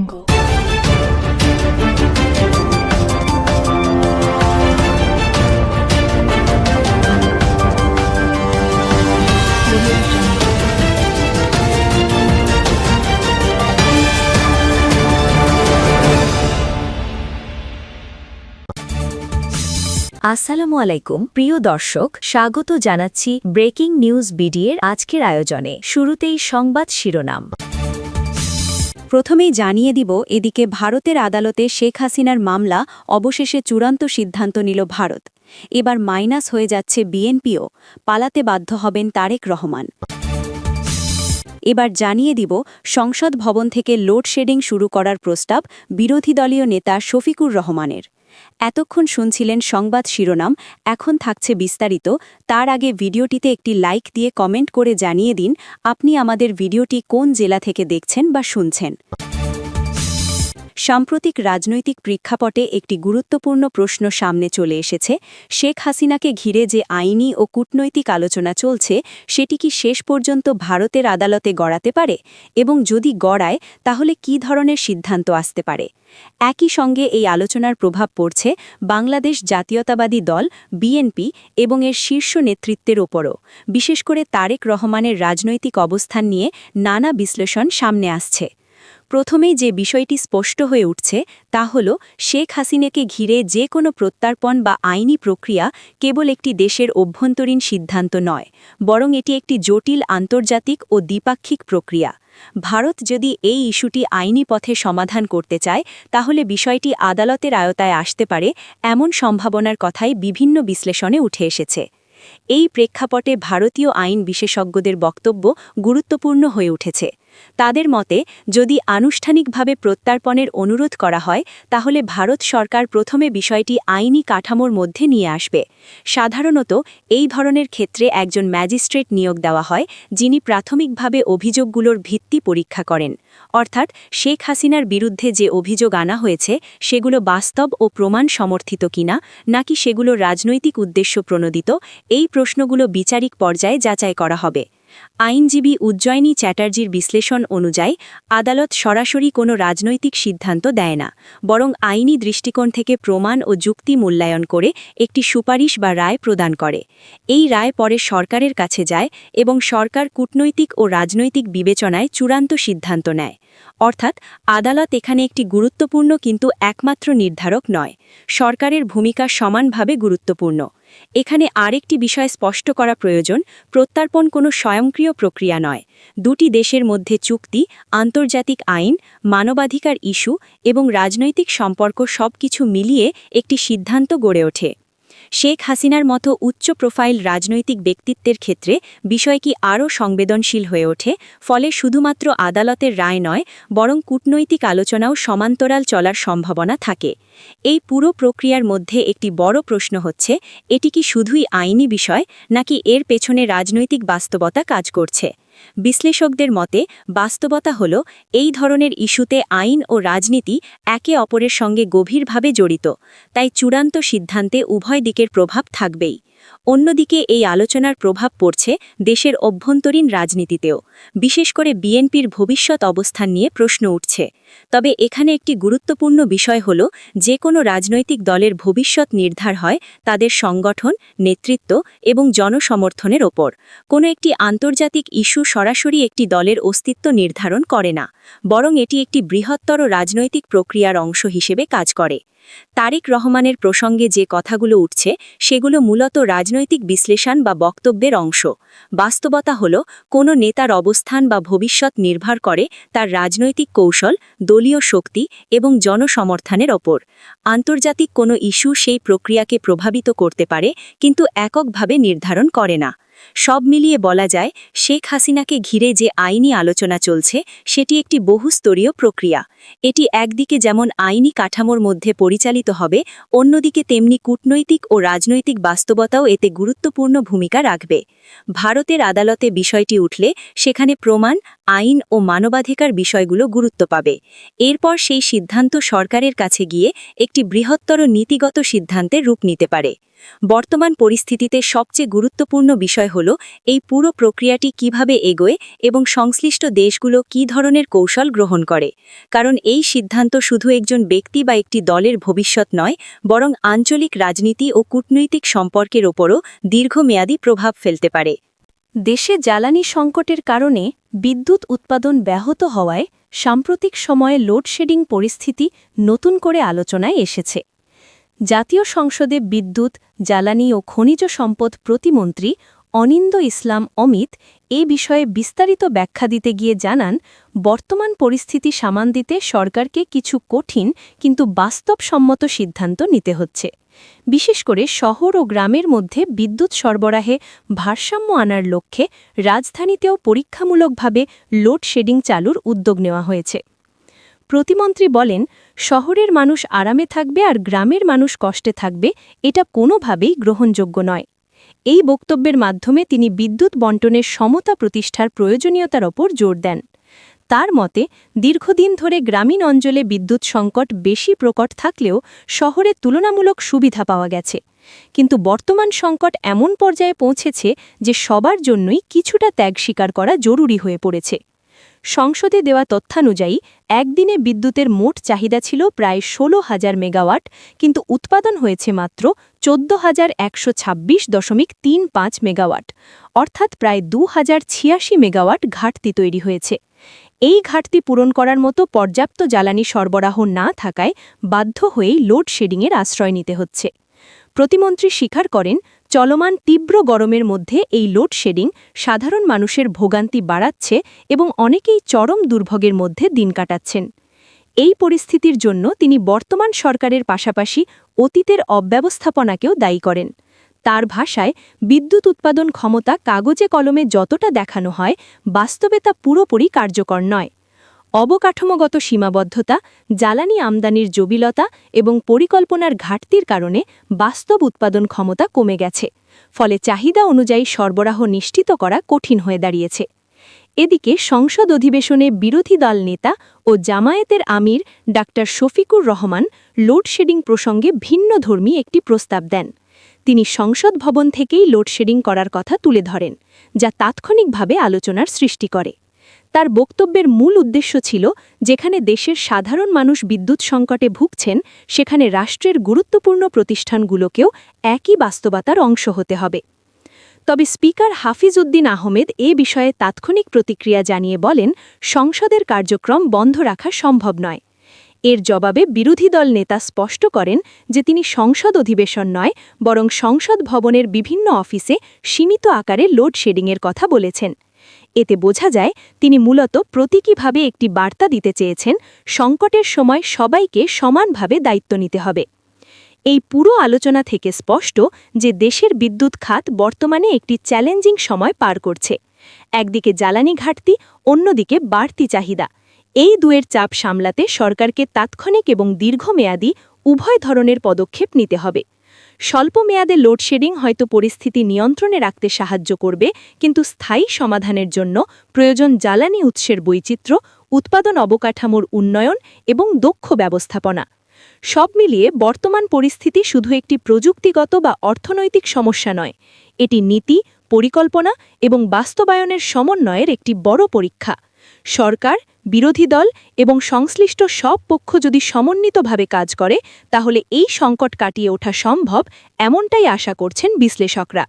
আসসালামু আলাইকুম প্রিয় দর্শক, স্বাগত জানাচ্ছি ব্রেকিং নিউজ বিডিএর আজকের আয়োজনে। শুরুতেই সংবাদ শিরোনাম। প্রথমেই জানিয়ে দিব, এদিকে ভারতের আদালতে শেখ হাসিনার মামলা অবশেষে চূড়ান্ত সিদ্ধান্ত নিল ভারত। এবার মাইনাস হয়ে যাচ্ছে বিএনপিও, পালাতে বাধ্য হবেন তারেক রহমান। এবার জানিয়ে দিব, সংসদ ভবন থেকে লোডশেডিং শুরু করার প্রস্তাব বিরোধী দলীয় নেতা শফিকুর রহমানের। এতক্ষণ শুনছিলেন সংবাদ শিরোনাম, এখন থাকছে বিস্তারিত। তার আগে ভিডিওটিতে একটি লাইক দিয়ে কমেন্ট করে জানিয়ে দিন আপনি আমাদের ভিডিওটি কোন জেলা থেকে দেখছেন বা শুনছেন। সাম্প্রতিক রাজনৈতিক প্রেক্ষাপটে একটি গুরুত্বপূর্ণ প্রশ্ন সামনে চলে এসেছে। শেখ হাসিনাকে ঘিরে যে আইনি ও কূটনৈতিক আলোচনা চলছে, সেটি কি শেষ পর্যন্ত ভারতের আদালতে গড়াতে পারে, এবং যদি গড়ায় তাহলে কী ধরনের সিদ্ধান্ত আসতে পারে? একই সঙ্গে এই আলোচনার প্রভাব পড়ছে বাংলাদেশ জাতীয়তাবাদী দল বিএনপি এবং এর শীর্ষ নেতৃত্বের ওপরও। বিশেষ করে তারেক রহমানের রাজনৈতিক অবস্থান নিয়ে নানা বিশ্লেষণ সামনে আসছে। প্রথমেই যে বিষয়টি স্পষ্ট হয়ে উঠছে তা হল, শেখ হাসিনাকে ঘিরে যে কোনো প্রত্যর্পণ বা আইনি প্রক্রিয়া কেবল একটি দেশের অভ্যন্তরীণ সিদ্ধান্ত নয়, বরং এটি একটি জটিল আন্তর্জাতিক ও দ্বিপাক্ষিক প্রক্রিয়া। ভারত যদি এই ইস্যুটি আইনি পথে সমাধান করতে চায়, তাহলে বিষয়টি আদালতের আয়তায় আসতে পারে, এমন সম্ভাবনার কথাই বিভিন্ন বিশ্লেষণে উঠে এসেছে। এই প্রেক্ষাপটে ভারতীয় আইন বিশেষজ্ঞদের বক্তব্য গুরুত্বপূর্ণ হয়ে উঠেছে। তাদের মতে, যদি আনুষ্ঠানিকভাবে প্রত্যর্পণের অনুরোধ করা হয়, তাহলে ভারত সরকার প্রথমে বিষয়টি আইনি কাঠামোর মধ্যে নিয়ে আসবে। সাধারণত এই ধরনের ক্ষেত্রে একজন ম্যাজিস্ট্রেট নিয়োগ দেওয়া হয়, যিনি প্রাথমিকভাবে অভিযোগগুলোর ভিত্তি পরীক্ষা করেন। অর্থাৎ শেখ হাসিনার বিরুদ্ধে যে অভিযোগ আনা হয়েছে, সেগুলো বাস্তব ও প্রমাণ সমর্থিত কিনা, নাকি সেগুলো রাজনৈতিক উদ্দেশ্য প্রণোদিত, এই প্রশ্নগুলো বিচারিক পর্যায়ে যাচাই করা হবে। আইনজীবী উজ্জয়িনী চ্যাটার্জির বিশ্লেষণ অনুযায়ী, আদালত সরাসরি কোনো রাজনৈতিক সিদ্ধান্ত দেয় না, বরং আইনি দৃষ্টিকোণ থেকে প্রমাণ ও যুক্তি মূল্যায়ন করে একটি সুপারিশ বা রায় প্রদান করে। এই রায় পরে সরকারের কাছে যায় এবং সরকার কূটনৈতিক ও রাজনৈতিক বিবেচনায় চূড়ান্ত সিদ্ধান্ত নেয়। অর্থাৎ আদালত এখানে একটি গুরুত্বপূর্ণ কিন্তু একমাত্র নির্ধারক নয়। সরকারের ভূমিকা সমানভাবে গুরুত্বপূর্ণ। এখানে আরেকটি বিষয় স্পষ্ট করা প্রয়োজন, প্রত্যর্পণ কোনো স্বয়ংক্রিয় প্রক্রিয়া নয়। দুটি দেশের মধ্যে চুক্তি, আন্তর্জাতিক আইন, মানবাধিকার ইস্যু এবং রাজনৈতিক সম্পর্ক সবকিছু মিলিয়ে একটি সিদ্ধান্ত গড়ে ওঠে। শেখ হাসিনার মতো উচ্চ প্রোফাইল রাজনৈতিক ব্যক্তিত্বের ক্ষেত্রে বিষয়টি আরও সংবেদনশীল হয়ে ওঠে। ফলে শুধুমাত্র আদালতের রায় নয়, বরং কূটনৈতিক আলোচনাও সমান্তরাল চলার সম্ভাবনা থাকে। এই পুরো প্রক্রিয়ার মধ্যে একটি বড় প্রশ্ন হচ্ছে, এটি কি শুধুই আইনি বিষয়, নাকি এর পেছনে রাজনৈতিক বাস্তবতা কাজ করছে? বিশ্লেষকদের মতে, বাস্তবতা হল, এই ধরনের ইস্যুতে আইন ও রাজনীতি একে অপরের সঙ্গে গভীরভাবে জড়িত, তাই চূড়ান্ত সিদ্ধান্তে উভয় দিকের প্রভাব থাকবেই। অন্যদিকে এই আলোচনার প্রভাব পড়ছে দেশের অভ্যন্তরীণ রাজনীতিতেও। বিশেষ করে বিএনপির ভবিষ্যৎ অবস্থান নিয়ে প্রশ্ন উঠছে। তবে এখানে একটি গুরুত্বপূর্ণ বিষয় হল, যে কোনো রাজনৈতিক দলের ভবিষ্যৎ নির্ধার হয় তাদের সংগঠন, নেতৃত্ব এবং জনসমর্থনের ওপর। কোনো একটি আন্তর্জাতিক ইস্যু সরাসরি একটি দলের অস্তিত্ব নির্ধারণ করে না, বরং এটি একটি বৃহত্তর রাজনৈতিক প্রক্রিয়ার অংশ হিসেবে কাজ করে। তারেক রহমানের প্রসঙ্গে যে কথাগুলো উঠছে, সেগুলো মূলত রাজনৈতিক বিশ্লেষণ বা বক্তব্যের অংশ। বাস্তবতা হল, কোনো নেতার অবস্থান বা ভবিষ্যৎ নির্ভর করে তার রাজনৈতিক কৌশল, দলীয় শক্তি এবং জনসমর্থনের ওপর। আন্তর্জাতিক কোনো ইস্যু সেই প্রক্রিয়াকে প্রভাবিত করতে পারে, কিন্তু এককভাবে নির্ধারণ করে না। সব মিলিয়ে বলা যায়, শেখ হাসিনাকে ঘিরে যে আইনি আলোচনা চলছে, সেটি একটি বহুস্তরীয় প্রক্রিয়া। এটি একদিকে যেমন আইনি কাঠামোর মধ্যে পরিচালিত হবে, অন্যদিকে তেমনি কূটনৈতিক ও রাজনৈতিক বাস্তবতাও এতে গুরুত্বপূর্ণ ভূমিকা রাখবে। ভারতের আদালতে বিষয়টি উঠলে সেখানে প্রমাণ, আইন ও মানবাধিকার বিষয়গুলো গুরুত্ব পাবে। এরপর সেই সিদ্ধান্ত সরকারের কাছে গিয়ে একটি বৃহত্তর নীতিগত সিদ্ধান্তের রূপ নিতে পারে। বর্তমান পরিস্থিতিতে সবচেয়ে গুরুত্বপূর্ণ বিষয় হল এই পুরো প্রক্রিয়াটি কিভাবে এগোয় এবং সংশ্লিষ্ট দেশগুলো কী ধরনের কৌশল গ্রহণ করে, কারণ এই সিদ্ধান্ত শুধু একজন ব্যক্তি বা একটি দলের ভবিষ্যৎ নয়, বরং আঞ্চলিক রাজনীতি ও কূটনৈতিক সম্পর্কের ওপরও দীর্ঘমেয়াদী প্রভাব ফেলতে পারে। দেশে জ্বালানি সংকটের কারণে বিদ্যুৎ উৎপাদন ব্যাহত হওয়ায় সাম্প্রতিক সময়ে লোডশেডিং পরিস্থিতি নতুন করে আলোচনায় এসেছে। জাতীয় সংসদে বিদ্যুৎ, জ্বালানি ও খনিজ সম্পদ প্রতিমন্ত্রী অনিন্দ ইসলাম অমিত এ বিষয়ে বিস্তারিত ব্যাখ্যা দিতে গিয়ে জানান, বর্তমান পরিস্থিতি সামাল দিতে সরকারকে কিছু কঠিন কিন্তু বাস্তবসম্মত সিদ্ধান্ত নিতে হচ্ছে। বিশেষ করে শহর ও গ্রামের মধ্যে বিদ্যুৎ সরবরাহে ভারসাম্য আনার লক্ষ্যে রাজধানীতেও পরীক্ষামূলকভাবে লোডশেডিং চালুর উদ্যোগ নেওয়া হয়েছে। প্রতিমন্ত্রী বলেন, শহরের মানুষ আরামে থাকবে আর গ্রামের মানুষ কষ্টে থাকবে, এটা কোনোভাবেই গ্রহণযোগ্য নয়। এই বক্তব্যের মাধ্যমে তিনি বিদ্যুৎ বণ্টনের সমতা প্রতিষ্ঠার প্রয়োজনীয়তার ওপর জোর দেন। তার মতে, দীর্ঘদিন ধরে গ্রামীণ অঞ্চলে বিদ্যুৎ সংকট বেশি প্রকট থাকলেও শহরে তুলনামূলক সুবিধা পাওয়া গেছে, কিন্তু বর্তমান সংকট এমন পর্যায়ে পৌঁছেছে যে সবার জন্যই কিছুটা ত্যাগ স্বীকার করা জরুরি হয়ে পড়েছে। সংসদে দেওয়া তথ্যানুযায়ী একদিনে বিদ্যুতের মোট চাহিদা ছিল প্রায় ১৬,০০০ মেগাওয়াট, কিন্তু উৎপাদন হয়েছে মাত্র ১৪,১২৬.৩৫ মেগাওয়াট, অর্থাৎ প্রায় ২,০৮৬ মেগাওয়াট ঘাটতি তৈরি হয়েছে। এই ঘাটতি পূরণ করার মতো পর্যাপ্ত জ্বালানি সরবরাহ না থাকায় বাধ্য হয়েই লোডশেডিংয়ের আশ্রয় নিতে হচ্ছে। প্রতিমন্ত্রী স্বীকার করেন, চলমান তীব্র গরমের মধ্যে এই লোডশেডিং সাধারণ মানুষের ভোগান্তি বাড়াচ্ছে এবং অনেকেই চরম দুর্ভোগের মধ্যে দিন কাটাচ্ছেন। এই পরিস্থিতির জন্য তিনি বর্তমান সরকারের পাশাপাশি অতীতের অব্যবস্থাপনাকেও দায়ী করেন। তার ভাষায়, বিদ্যুৎ উৎপাদন ক্ষমতা কাগজে কলমে যতটা দেখানো হয়, বাস্তবে তা পুরোপুরি কার্যকর নয়। অবকাঠামোগত সীমাবদ্ধতা, জ্বালানি আমদানির জটিলতা এবং পরিকল্পনার ঘাটতির কারণে বাস্তব উৎপাদন ক্ষমতা কমে গেছে, ফলে চাহিদা অনুযায়ী সরবরাহ নিশ্চিত করা কঠিন হয়ে দাঁড়িয়েছে। এদিকে সংসদ অধিবেশনে বিরোধী দল নেতা ও জামায়াতের আমির ডাক্তার শফিকুর রহমান লোডশেডিং প্রসঙ্গে ভিন্নধর্মী একটি প্রস্তাব দেন। তিনি সংসদ ভবন থেকেই লোডশেডিং করার কথা তুলে ধরেন, যা তাৎক্ষণিকভাবে আলোচনার সৃষ্টি করে। তার বক্তব্যের মূল উদ্দেশ্য ছিল, যেখানে দেশের সাধারণ মানুষ বিদ্যুৎ সংকটে ভুগছেন, সেখানে রাষ্ট্রের গুরুত্বপূর্ণ প্রতিষ্ঠানগুলোকেও একই বাস্তবতার অংশ হতে হবে। তবে স্পিকার হাফিজ উদ্দিন আহমেদ এ বিষয়ে তাৎক্ষণিক প্রতিক্রিয়া জানিয়ে বলেন, সংসদের কার্যক্রম বন্ধ রাখা সম্ভব নয়। এর জবাবে বিরোধী দল নেতা স্পষ্ট করেন যে তিনি সংসদ অধিবেশন নয়, বরং সংসদ ভবনের বিভিন্ন অফিসে সীমিত আকারে লোডশেডিংয়ের কথা বলেছেন। এতে বোঝা যায়, তিনি মূলত প্রতীকীভাবে একটি বার্তা দিতে চেয়েছেন, সংকটের সময় সবাইকে সমানভাবে দায়িত্ব নিতে হবে। এই পুরো আলোচনা থেকে স্পষ্ট যে দেশের বিদ্যুৎ খাত বর্তমানে একটি চ্যালেঞ্জিং সময় পার করছে। একদিকে জ্বালানি ঘাটতি, অন্যদিকে বাড়তি চাহিদা। এই দুয়ের চাপ সামলাতে সরকারকে তাৎক্ষণিক এবং দীর্ঘমেয়াদী উভয় ধরনের পদক্ষেপ নিতে হবে। স্বল্প মেয়াদে লোডশেডিং হয়তো পরিস্থিতি নিয়ন্ত্রণে রাখতে সাহায্য করবে, কিন্তু স্থায়ী সমাধানের জন্য প্রয়োজন জ্বালানি উৎসের বৈচিত্র্য, উৎপাদন অবকাঠামোর উন্নয়ন এবং দক্ষ ব্যবস্থাপনা। সব মিলিয়ে বর্তমান পরিস্থিতি শুধু একটি প্রযুক্তিগত বা অর্থনৈতিক সমস্যা নয়, এটি নীতি, পরিকল্পনা এবং বাস্তবায়নের সমন্বয়ের একটি বড় পরীক্ষা। সরকার, বিরোধী দল এবং সংশ্লিষ্ট সব পক্ষ যদি সমন্বিতভাবে কাজ করে, তাহলে এই সংকট কাটিয়ে ওঠা সম্ভব, এমনটাই আশা করছেন বিশ্লেষকরা।